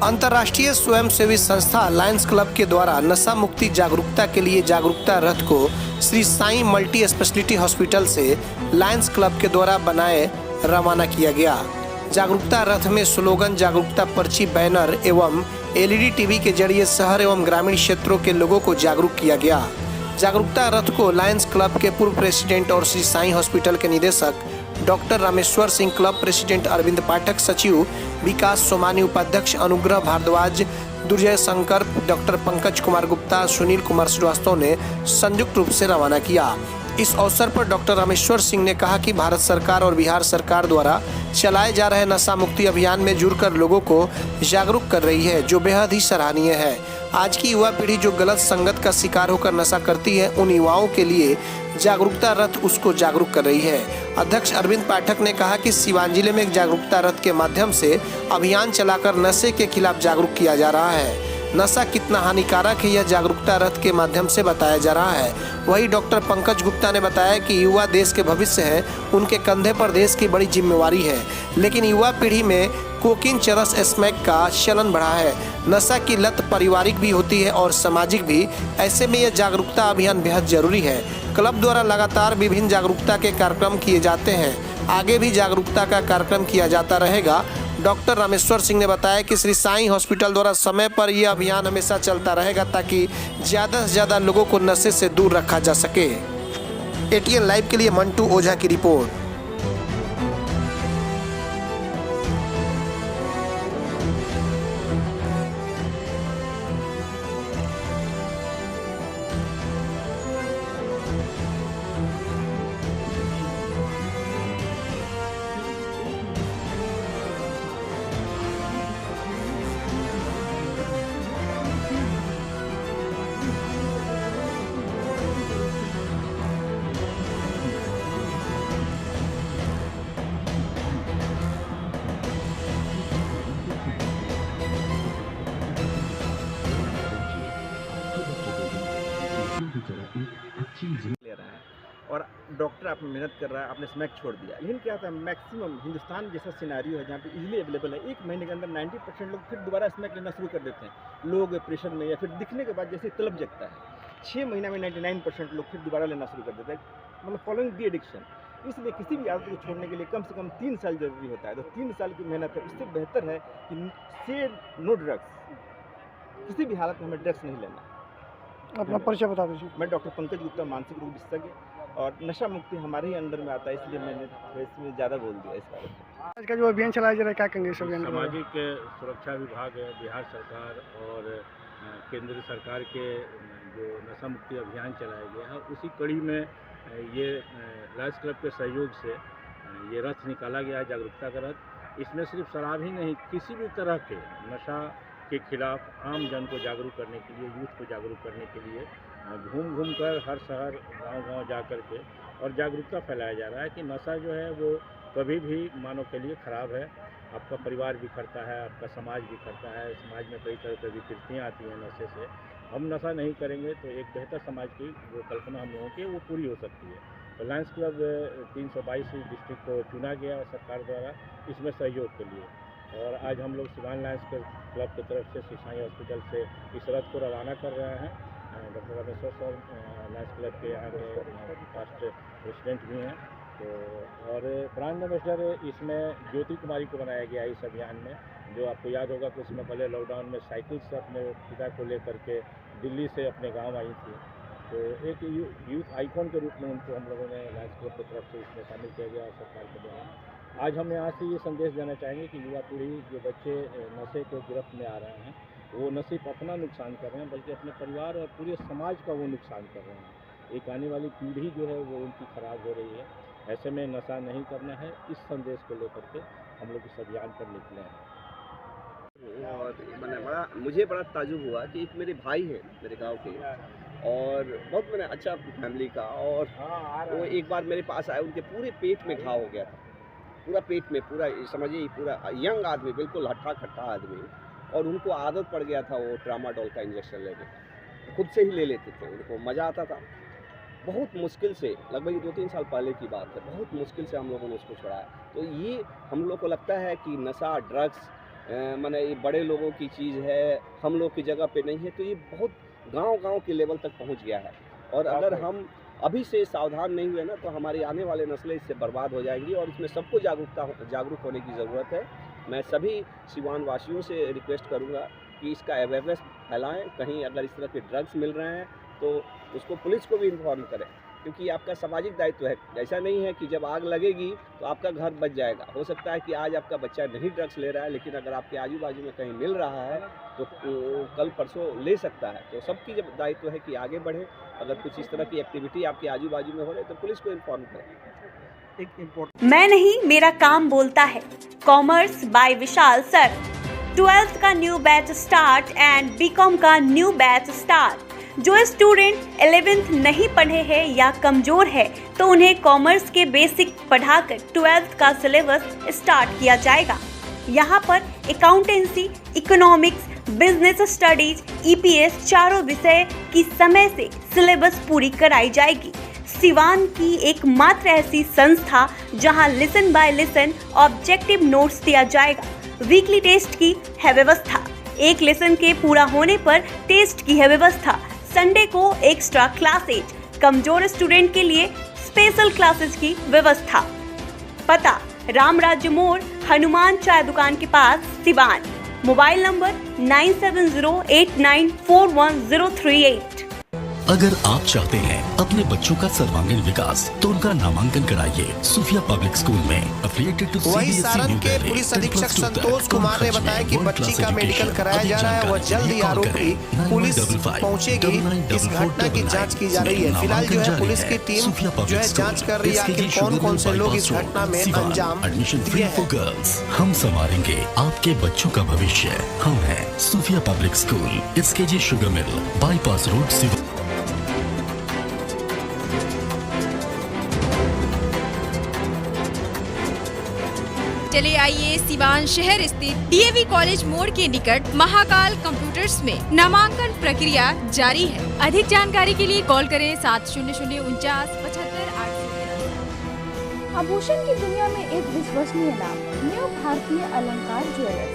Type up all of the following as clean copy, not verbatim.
अंतर्राष्ट्रीय स्वयंसेवी संस्था लायंस क्लब के द्वारा नशा मुक्ति जागरूकता के लिए जागरूकता रथ को Shri Sai multi specialty hospital से लायंस क्लब के द्वारा बनाए रवाना किया गया। जागरूकता रथ में स्लोगन, जागरूकता पर्ची, बैनर एवं एलईडी टीवी के जरिए शहर एवं ग्रामीण क्षेत्रों के लोगों को जागरूक किया गया। जागरूकता रथ को लायंस क्लब के पूर्व प्रेसिडेंट और श्री साईं हॉस्पिटल के निदेशक doctor Rameshwar Singh, club president Arvind Pathak, सचिव विकास सोमानी, उपाध्यक्ष अनुग्रह भारद्वाज, दुर्जय शंकर, डॉक्टर पंकज कुमार गुप्ता, सुनील कुमार श्रीवास्तव ने संयुक्त रूप से रवाना किया। इस अवसर पर डॉक्टर रामेश्वर सिंह ने कहा कि भारत सरकार और बिहार सरकार द्वारा चलाए जा रहे नशा मुक्ति अभियान में जुड़कर लोगों को जागरूक कर रही है, जो बेहद ही सराहनीय है। आज की युवा पीढ़ी जो गलत संगत का शिकार होकर नशा करती है, उन युवाओं के लिए जागरूकता रथ उसको जागरूक कर रही है। अध्यक्ष अरविंद पाठक ने कहा कि सीवान जिले में एक जागरूकता रथ के माध्यम से अभियान चलाकर नशे के खिलाफ जागरूक किया जा रहा है। नशा कितना हानिकारक है, यह जागरूकता रथ के माध्यम से बताया जा रहा है। वहीं डॉक्टर पंकज गुप्ता ने बताया कि युवा देश के भविष्य हैं, उनके कंधे पर देश की बड़ी जिम्मेवारी है, लेकिन युवा पीढ़ी में कोकीन, चरस, स्मैक का चलन बढ़ा है। नशा की लत पारिवारिक भी होती है और सामाजिक भी। ऐसे में यह जागरूकता अभियान बेहद जरूरी है। क्लब द्वारा लगातार विभिन्न जागरूकता के कार्यक्रम किए जाते हैं, आगे भी जागरूकता का कार्यक्रम किया जाता रहेगा। डॉक्टर रामेश्वर सिंह ने बताया कि श्री साईं हॉस्पिटल द्वारा समय पर यह अभियान हमेशा चलता रहेगा ताकि ज़्यादा से ज़्यादा लोगों को नशे से दूर रखा जा सके। एटीएन लाइव के लिए मंटू ओझा की रिपोर्ट। ले रहा है और डॉक्टर आप मेहनत कर रहा है, आपने स्मैक छोड़ दिया, लेकिन क्या होता है मैक्सिमम हिंदुस्तान जैसा सिनारियो है जहाँ पे इजीली अवेलेबल है, 1 महीने के अंदर 90% लोग फिर दोबारा स्मैक लेना शुरू कर देते हैं। लोग प्रेशर में या फिर दिखने के बाद जैसे तलब जगता है, 6 महीना में 99% लोग फिर दोबारा लेना शुरू कर देते हैं, मतलब फॉलोइंग दी एडिक्शन। इसलिए किसी भी आदत को छोड़ने के लिए कम से कम 3 साल जरूरी होता है। तो 3 साल की मेहनत है, इससे बेहतर है कि से नो ड्रग्स, किसी भी हालत में हमें ड्रग्स नहीं लेना। अपना परिचय बता दीजिए। मैं डॉक्टर पंकज गुप्ता, मानसिक रोग विशेषज्ञ, और नशा मुक्ति हमारे ही अंडर में आता है, इसलिए मैंने इसमें ज़्यादा बोल दिया इस बारे में। आज का जो अभियान चलाया जा रहा है, क्या कहेंगे इस अभियान के बारे में? सामाजिक सुरक्षा विभाग है, बिहार सरकार और केंद्र सरकार के जो नशा मुक्ति अभियान चलाया गया है, उसी कड़ी में ये लायंस क्लब के सहयोग से ये रथ निकाला गया है, जागरूकता का रथ। इसमें सिर्फ शराब ही नहीं, किसी भी तरह के नशा के खिलाफ आम जन को जागरूक करने के लिए, यूथ को जागरूक करने के लिए घूम कर हर शहर, गांव-गांव जा कर के और जागरूकता फैलाया जा रहा है कि नशा जो है वो कभी भी मानव के लिए ख़राब है। आपका परिवार बिखरता है, आपका समाज बिखरता है, समाज में कई तरह की विकृतियाँ आती हैं नशे से। हम नशा नहीं करेंगे तो एक बेहतर समाज की जो कल्पना हम लोगों की वो पूरी हो सकती है। तो लायंस क्लब 322 डिस्ट्रिक्ट को चुना गया सरकार द्वारा इसमें सहयोग के लिए, और आज हम लोग सीवान लायंस क्लब की तरफ से श्री साईं हॉस्पिटल से इस रथ को रवाना कर रहे हैं। Doctor Rameshwar sir Lions Club के यहाँ के पास्ट प्रेसिडेंट भी हैं, तो और ब्रांड एम्बेसडर इसमें ज्योति कुमारी को बनाया गया है इस अभियान में। जो आपको याद होगा कुछ समय पहले लॉकडाउन में साइकिल से अपने पिता को लेकर के दिल्ली से अपने गाँव आई थी, तो एक यूथ आइकॉन के रूप में उनको हम लोगों ने लायंस क्लब की तरफ से इसमें शामिल किया गया सरकार के द्वारा। आज हम यहाँ से ये संदेश देना चाहेंगे कि युवा पीढ़ी, जो बच्चे नशे के गिरफ्त में आ रहे हैं, वो न सिर्फ अपना नुकसान कर रहे हैं बल्कि अपने परिवार और पूरे समाज का वो नुकसान कर रहे हैं। एक आने वाली पीढ़ी जो है वो उनकी ख़राब हो रही है। ऐसे में नशा नहीं करना है, इस संदेश को लेकर के हम लोग इस अभियान पर निकले हैं। और मुझे बड़ा ताजुब हुआ कि एक मेरे भाई हैं मेरे गांव के, और बहुत मैंने अच्छा फैमिली का, और वो एक बार मेरे पास आए, उनके पूरे पेट में घाव हो गया था, पूरा पेट में, पूरा समझिए पूरा यंग आदमी, बिल्कुल हट्टा खट्टा आदमी, और उनको आदत पड़ गया था वो ट्रामाडोल का इंजेक्शन लेने का। खुद से ही ले लेते थे, उनको मज़ा आता था। बहुत मुश्किल से, लगभग 2-3 साल पहले की बात है, बहुत मुश्किल से हम लोगों ने उसको छुड़ाया। तो ये हम लोग को लगता है कि नशा, ड्रग्स माने ये बड़े लोगों की चीज़ है, हम लोग की जगह पे नहीं है। तो ये बहुत गांव-गांव के लेवल तक पहुंच गया है और अगर हम अभी से सावधान नहीं हुए ना तो हमारी आने वाले नस्लें इससे बर्बाद हो जाएंगी और इसमें सबको जागरूक होने की ज़रूरत है। मैं सभी सिवान वासियों से रिक्वेस्ट करूंगा कि इसका अवेयरनेस फैलाएं। कहीं अगर इस तरह के ड्रग्स मिल रहे हैं तो उसको पुलिस को भी इन्फॉर्म करें, क्योंकि आपका सामाजिक दायित्व है। ऐसा नहीं है कि जब आग लगेगी तो आपका घर बच जाएगा। हो सकता है कि आज आपका बच्चा नहीं ड्रग्स ले रहा है, लेकिन अगर आपके आजू बाजू में कहीं मिल रहा है तो कल परसों ले सकता है। तो सबकी जब दायित्व है कि आगे बढ़े। अगर कुछ इस तरह की एक्टिविटी आपके आजू बाजू में हो रही है तो पुलिस को इन्फॉर्म करें। मैं नहीं, मेरा काम बोलता है। Commerce by Vishal sir. 12th का new batch start and BCom का न्यू बैच स्टार्ट। जो स्टूडेंट 11th नहीं पढ़े हैं या कमजोर है तो उन्हें कॉमर्स के बेसिक पढ़ाकर 12th का सिलेबस स्टार्ट किया जाएगा। यहाँ पर accountancy, economics, business studies, EPS चारों विषय की समय से सिलेबस पूरी कराई जाएगी। सिवान की एकमात्र ऐसी संस्था जहां lesson by lesson objective notes दिया जाएगा। वीकली टेस्ट की है व्यवस्था। एक लेसन के पूरा होने पर टेस्ट की है व्यवस्था। संडे को एक्स्ट्रा क्लासेज, कमजोर स्टूडेंट के लिए स्पेशल क्लासेस की व्यवस्था। पता राम राज्य मोड़, हनुमान चाय दुकान के पास, सिवान। Mobile number 9708941038। अगर आप चाहते हैं अपने बच्चों का सर्वांगीण विकास तो उनका नामांकन कराइए सूफिया पब्लिक स्कूल में। वही सारण के पुलिस अधीक्षक संतोष कुमार ने बताया कि बच्ची का मेडिकल कराया जा रहा है। वह जल्द ही आरोपी पुलिस पहुंचेगी। इस घटना की जांच की जा रही है। फिलहाल जो है पुलिस की टीम जो है जांच कर रही है आखिर कौन-कौन से लोग इस घटना में अंजाम दिए हैं। हम संवारेंगे आपके बच्चों का भविष्य। हम हैं Sufia public school, SKG sugar mill, bypass road, Siwan. चले आइए सिवान शहर स्थित DAV कॉलेज मोड़ के निकट महाकाल कंप्यूटर्स में नामांकन प्रक्रिया जारी है। अधिक जानकारी के लिए कॉल करें 70094978। आभूषण की दुनिया में एक विश्वसनीय नाम, न्यू भारतीय अलंकार ज्वेलर्स।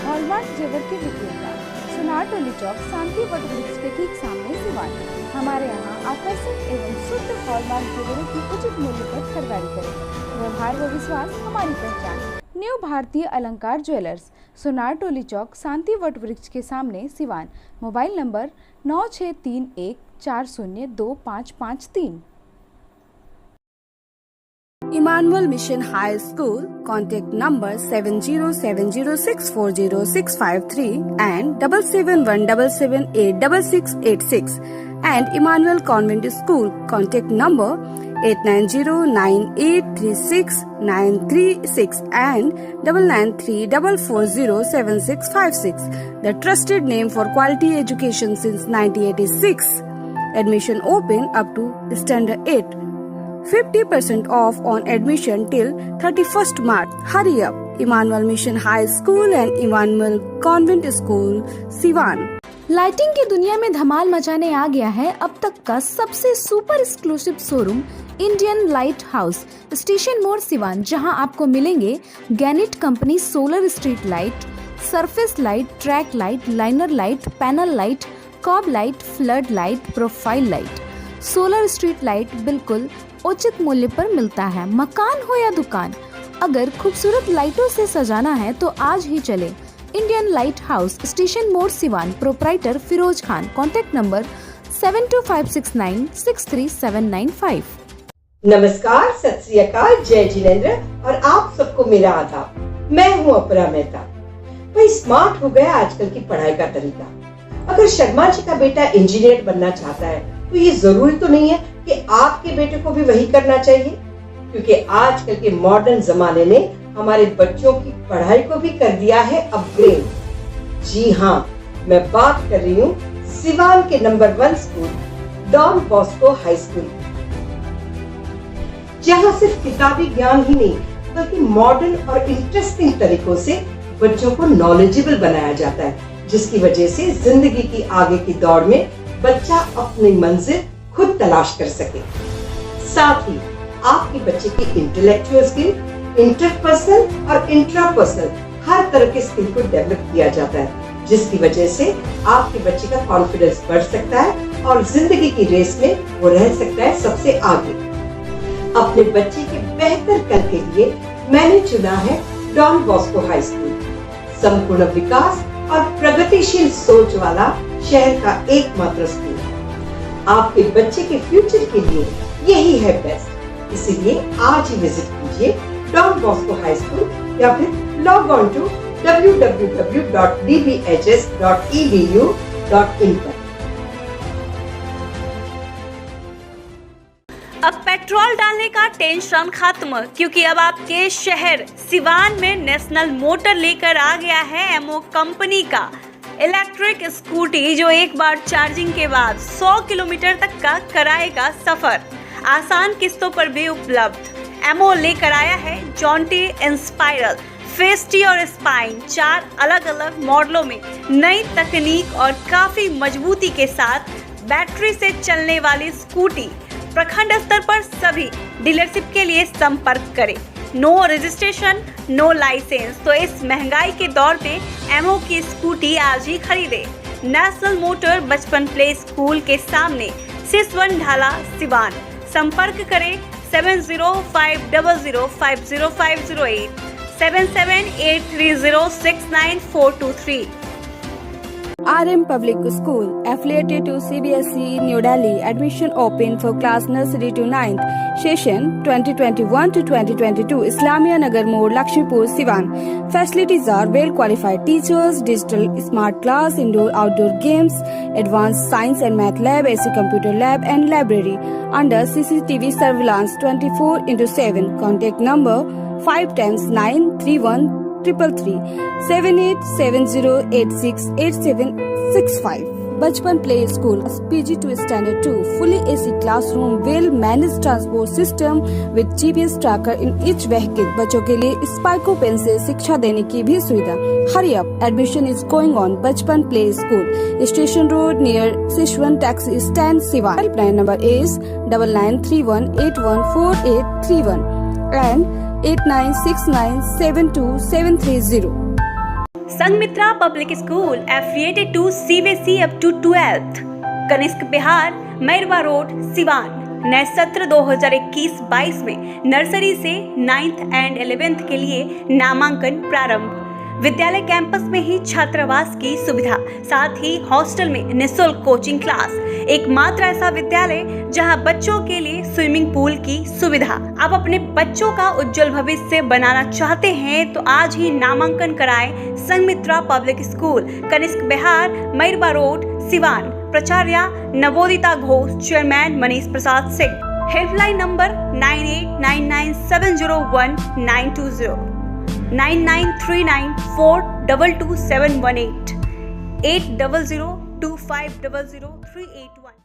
हॉलमार्क जेवर के विक्रेता, सोनार टोली चौक, शांति वट वृक्ष के ठीक सामने, सिवान। हमारे यहाँ आकर्षक एवं शुद्ध हॉलमार्क ज्वेलरी की उचित मूल्य पर खरीदारी करें। व्यवहार व विश्वास हमारी पहचान। न्यू भारतीय अलंकार jewellers, Sonar Toli Chowk, Shanti what वृक्ष के सामने, Siwan. Mobile number 9631402553। Emmanuel Mission High School, contact number 7070640653 and 7717786686, and Emmanuel Convent School, contact number 8909836936 and 9934407656. The trusted name for quality education since 1986. Admission open up to standard 8. 50% off on admission till 31st March. Hurry up! Emmanuel Mission High School and Emmanuel Convent School, Siwan. Lighting की दुनिया में धमाल मचाने आ गया है अब तक का सबसे super exclusive showroom Indian light house, station मोड़, सिवान, जहां आपको मिलेंगे Gannet company solar street light, surface light, track light, liner light, panel light, cob light, flood light, profile light. Solar street light बिल्कुल उचित मूल्य पर मिलता है। मकान हो या दुकान, अगर खूबसूरत लाइटों से सजाना है तो आज ही चले इंडियन लाइट हाउस, स्टेशन मोड़, Siwan. Proprietor Firoz Khan. Contact number 7256963795। नमस्कार, सत श्री अकाल, जय जिनेंद्र और आप सबको मेरा आदाब। मैं हूँ अपरा मेहता। भाई स्मार्ट हो गया आजकल की पढ़ाई का तरीका। अगर शर्मा जी का बेटा इंजीनियर बनना चाहता है तो ये जरूरी तो नहीं है कि आपके बेटे को भी वही करना चाहिए, क्योंकि आजकल के मॉडर्न जमाने ने हमारे बच्चों की पढ़ाई को भी कर दिया है अपग्रेड। जी हाँ, मैं बात कर रही हूँ सिवान के number 1 school Don Bosco high school, जहाँ सिर्फ किताबी ज्ञान ही नहीं बल्कि मॉडर्न और इंटरेस्टिंग तरीकों से बच्चों को नॉलेजेबल बनाया जाता है, जिसकी वजह से जिंदगी की आगे की दौड़ में बच्चा अपनी मंजिल खुद तलाश कर सके। साथ ही आपके बच्चे की इंटेलेक्चुअल स्किल, इंटरपर्सनल और इंट्रापर्सनल हर तरह के स्किल को डेवलप किया जाता है, जिसकी वजह से आपके बच्चे का कॉन्फिडेंस बढ़ सकता है और जिंदगी की रेस में वो रह सकता है सबसे आगे। अपने बच्चे के बेहतर कल के लिए मैंने चुना है डॉन बॉस्को हाई स्कूल। संपूर्ण विकास और प्रगतिशील सोच वाला शहर का एकमात्र स्कूल। आपके बच्चे के फ्यूचर के लिए यही है बेस्ट। इसीलिए आज ही विजिट कीजिए डॉन बॉस्को हाई स्कूल या फिर लॉग ऑन टू www.dbhs.edu.in पर। अब पेट्रोल डालने का टेंशन खत्म, क्योंकि अब आपके शहर सिवान में नेशनल मोटर लेकर आ गया है एमओ कंपनी का इलेक्ट्रिक स्कूटी, जो एक बार चार्जिंग के बाद 100 किलोमीटर तक का कराएगा सफर। आसान किस्तों पर भी उपलब्ध। एमओ लेकर आया है जॉन्टी इंस्पायरल, फेस्टी और स्पाइन, 4 अलग अलग मॉडलों में नई तकनीक और काफी मजबूती के साथ बैटरी से चलने वाली स्कूटी। प्रखंड स्तर पर सभी डीलरशिप के लिए संपर्क करें। No registration, no license. तो इस महंगाई के दौर पे एमओ की स्कूटी आज ही खरीदे। नेशनल मोटर बचपन प्ले स्कूल के सामने सिसवन ढाला सिवान। संपर्क करें 7050050508 7783069423। RM Public School, affiliated to CBSE New Delhi. Admission open for class nursery to 9th. Session 2021 to 2022. Islamia Nagar More, Lakshmipur, Siwan. Facilities are well qualified teachers, digital smart class, indoor outdoor games, advanced science and math lab, AC computer lab and library. Under CCTV surveillance 24/7. Contact number 5 931 333 7870868765. Bachpan Play School, PG to Standard 2, fully AC classroom, well managed transport system with GPS tracker in each vehicle. बच्चों के लिए स्पाइको pen से शिक्षा देने की भी सुविधा। Hurry up, admission is going on. Bachpan Play School, Station Road near Sichuan Taxi Stand, Siwan. Helpline number is 9931814831 and 8969727730. Sanghamitra public school, affiliated to CBSE up to 12th, Kanishk Bihar, Mairwa road, Siwan. नए सत्र 2021-22 में नर्सरी से 9th एंड 11th के लिए नामांकन प्रारंभ। विद्यालय campus में ही छात्रावास की सुविधा, साथ ही हॉस्टल में निःशुल्क कोचिंग क्लास। एकमात्र ऐसा विद्यालय जहां बच्चों के लिए स्विमिंग पूल की सुविधा। आप अपने बच्चों का उज्जवल भविष्य बनाना चाहते हैं तो आज ही नामांकन कराएं Sanghamitra public school, Kanishk Bihar, Mairwa road, Siwan. प्राचार्य Navodita Ghosh, chairman Manish Prasad Singh. Helpline number 9899701920, 9939422718, 8002500381।